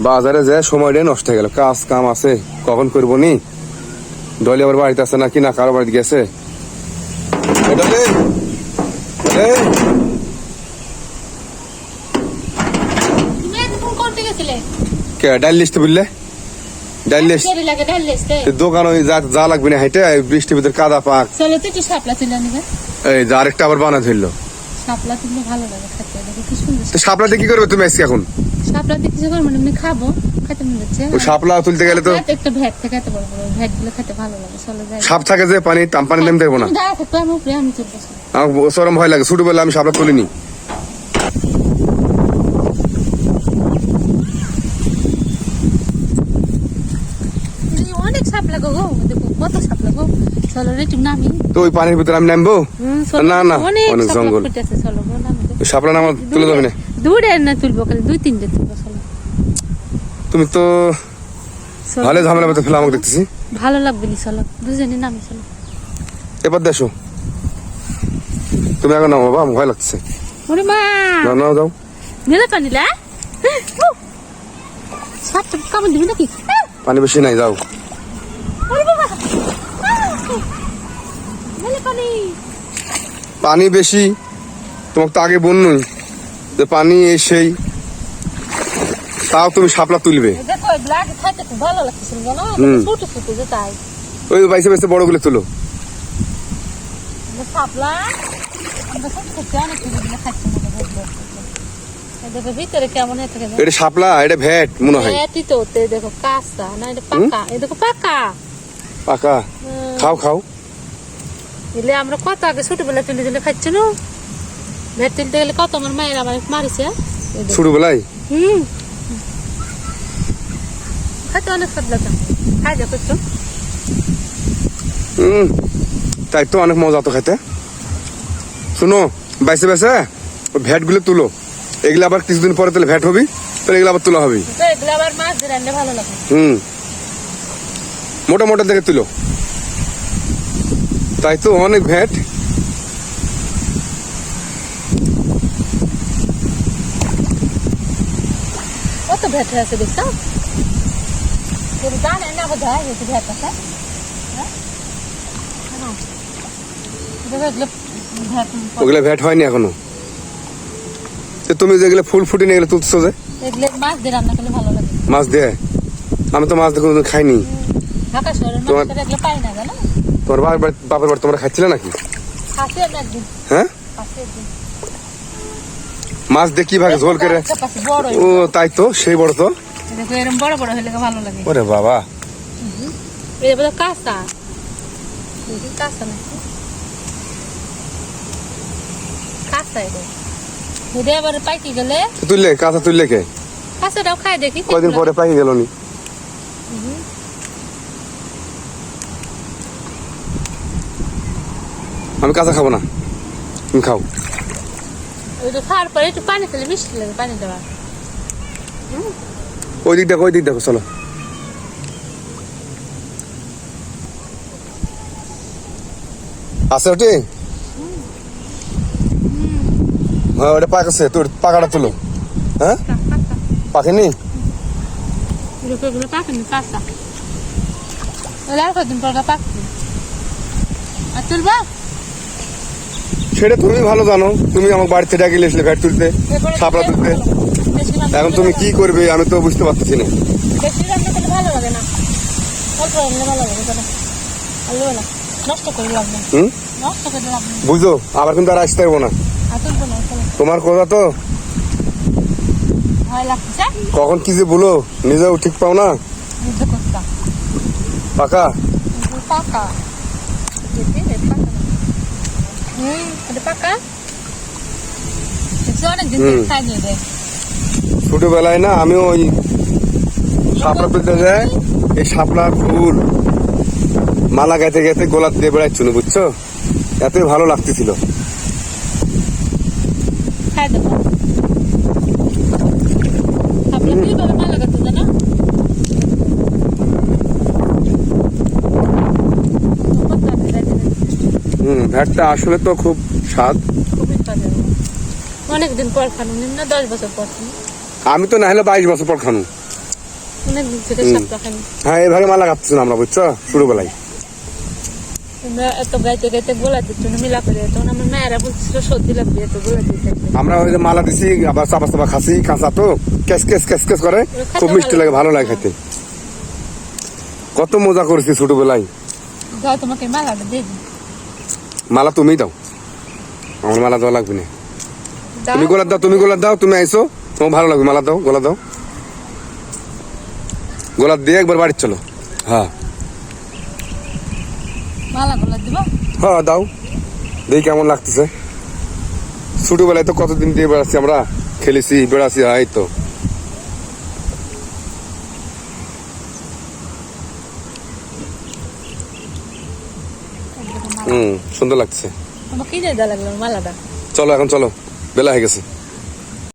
বাজারে যায় সময়টা নষ্ট হয়ে গেল। কাজ কাম আছে, কখন করবো নি? ডলি আবার বাড়িতে আছে নাকি না কারো বাড়িতে গেছে? ডাল লিস্ট বুঝলে, ডাল লিস্ট দোকান ওই যা লাগবে না হাইটে বৃষ্টির ভিতরে কাদা পাক। এই যে আরেকটা আবার বানা ধরলো। শাপলাতে কি করবে তুমি আজকে? এখন শাপলাতে কিছু করবো না, এমনি খাবো, খেতে মনে হচ্ছে। শাপলা তুলতে গেলে তো একটা ভ্যাট থেকে এত বড় বড় ভ্যাট গুলো খেতে ভালো লাগে। চলো যাই। সাপ থাকে যে পানি পানি নেমে দেখবো না, আমি তুলবো। আমার চরম ভয় লাগে। ছোটবেলা আমি শাপলা তুলিনি। অনেক সাপ লাগো গো, দেখো কত সাপ লাগো। চলো রে তুমি নামি। তো ওই পানির ভিতরে আমি নামবো না? না অনেক জঙ্গল। শাপলা নামা তুলে যাবে না, দূরে না তুলবো, খালি 2-3টে তুলবো। চলো। তুমি তো ভালো ঝামেলা মতো ফেলে আমাকে দেখতেছি। ভালো লাগবে নি, চলো দুজনে নামি। চলো এবার দেখো তুমি এখন নামো বাবা, আমার ভয় লাগছে। ওরে মা না যাও, মেলা পানি লা সাপ তো কামড় দিবি নাকি? পানি বেশি নাই, যাও। ওরে বাবা মেলা পানি, পানি বেশি। তোমাকে তো আগে বলনুই যে পানি এসেই, তাও তুমি শাপলা তুলবে। দেখো এগুলা আগে খাইতে খুব ভালো লাগতেছিল জানো, ছোট ছোট যে তাই। ওই বাইসে বাইসে বড় গুলো তুলো। শাপলা আমরা ছোট ছোট অনেক কিছু খাচ্ছি না, দেখো ভিতরে কেমন হয়ে থাকে। এটা শাপলা, এটা ভ্যাট মনে হয়। ভ্যাটই তো, দেখো কাঁচা না, এটা পাকা। এই দেখো পাকা পাকা। খাও খাও। এলে আমরা কত আগে ছোটবেলা তুলে তুলে খাচ্ছি না, ভ্যাট তুলতে গেলে কত আমার মায়ের আমার মারিছে ছোটবেলায়। খাইতে অনেক স্বাদ লাগে, খাই দেখো একটু। তাই তো অনেক মজা তো খাইতে। শুনো, বাইসে বাইসে ওই ভ্যাট গুলো তুলো। এগুলো আবার কিছুদিন পরে তাহলে ভ্যাট হবি, তাহলে এগুলো আবার তোলা হবে। এগুলো আবার মাছ দিয়ে রান্না ভালো লাগে। মোটা মোটা দেখে তুলো। তাই তো অনেক ভ্যাট। কত ভ্যাট আছে দেখছো? জানে না বোধ হয় ভ্যাট আছে। ওগুলো ভ্যাট হয়নি এখনো। তুমি যেগুলো ফুল ফুটি নিয়ে গেলে তুলছো যে, এগুলো মাছ দিয়ে রান্না করলে ভালো লাগে। মাছ দিয়ে? আমি তো মাছ দিয়ে কোনোদিন খাইনি। ঢাকা শহরের মানুষরা এগুলো পায় না জানো। তোমার বাপের বাড়ি তোমরা খাচ্ছিলে নাকি? খাসি আমি একদিন। হ্যাঁ, মাছ দিয়ে কি ভাগে ঝোল করে? ও তাই তো, সেই বড় তো। দেখো এরকম বড় বড় হলে ভালো লাগে। ওরে বাবা, এটা বোধ কাঁচা। কাঁচা না, কাঁচা এটা এবার পাইকি গেলে তুললে কাঁচা তুললে কে? কাঁচাটাও খাই দেখি কয়দিন পরে পাইকি গেল নি? আমি কাঁচা খাবো না, তুমি খাও। ওইটা খাওয়ার পরে একটু পানি খেলে মিষ্টি লাগে, পানি দেওয়া। ওই দিক দেখো, ওই দিক দেখো, চলো। আছে ওটি? হ্যাঁ ওটা পাকাছে, তোর পাকাটা তুলো। হ্যাঁ পাকেনি, পাকেনি কাঁচা। আর কদিন পর পাকবে আর তুলবা। সেটা তুমি ভালো জানো, তুমি আমার বাড়িতে ডাকি এসলে ভ্যাট তুলতে, শাপলা তুলতে। এখন তুমি কি করবে আমি তো বুঝতে পারতেছি না। বেশি রান্না করলে ভালো লাগে না, অল্প রান্না ভালো লাগে। না নষ্ট করে লাভ নেই, নষ্ট করে লাভ নেই। বুঝো, আবার কিন্তু আর আসতে পারবো না। তোমার কথা তো ভয় লাগছে, কখন কি যে বলো নিজেও ঠিক পাও না। পাকা পাকা পাকা অনেকদিন খাই নিয়ে। ছোটবেলায় না আমি ওই শাপলা তুলতে যাই, এই শাপলার ফুল মালা গাইতে গাইতে গোলাপ দিয়ে বেড়াচ্ছিল, বুঝছো? এতই ভালো লাগতেছিল। ভ্যাটটা আসলে তো খুব স্বাদ। অনেকদিন পর খানো, 10 বছর পর। আমি তো না হলে 22 বছর পর খানো। অনেক দিন থেকে সাপটা খাইনি। হ্যাঁ এইভাবে মালা গাচ্ছি আমরা বুঝছো ছোটবেলায়। আমরা এত গাইতে গাইতে গোলা দিচ্ছ না মিলা করে, তখন আমার মায়েরা বলছিল সর্দি লাগবে এত গোলা দিতে। আমরা ওই যে মালা দিছি আবার চাপা চাপা খাসি কাঁচা তো ক্যাস ক্যাস ক্যাস ক্যাস করে, খুব মিষ্টি লাগে, ভালো লাগে খেতে। কত মজা করেছি ছোটবেলায়। যাও তোমাকে মালাটা দিয়ে দিই। মালা তুমি দাও, আমার মালা দেওয়া লাগবে না। দাও। তুমি গোলাপ দাও, তুমি গোলাপ দাও, তুমি আইসো, তোমার ভালো লাগবে। মালা দাও, গোলা দাও, গোলাপ দিয়ে একবার বাড়ি চলো। হ্যাঁ মালা গোলা দিব। হ্যাঁ দাও, দেখি কেমন লাগতেছে। ছোটবেলায় তো কতদিন দিয়ে বেড়াচ্ছি আমরা, খেলেছি বেড়াচ্ছি। এই তো সুন্দর লাগছে। তোমাকে কি দিয়ে দেওয়া লাগলো মালাটা? চলো এখন চলো, বেলা হয়ে গেছে।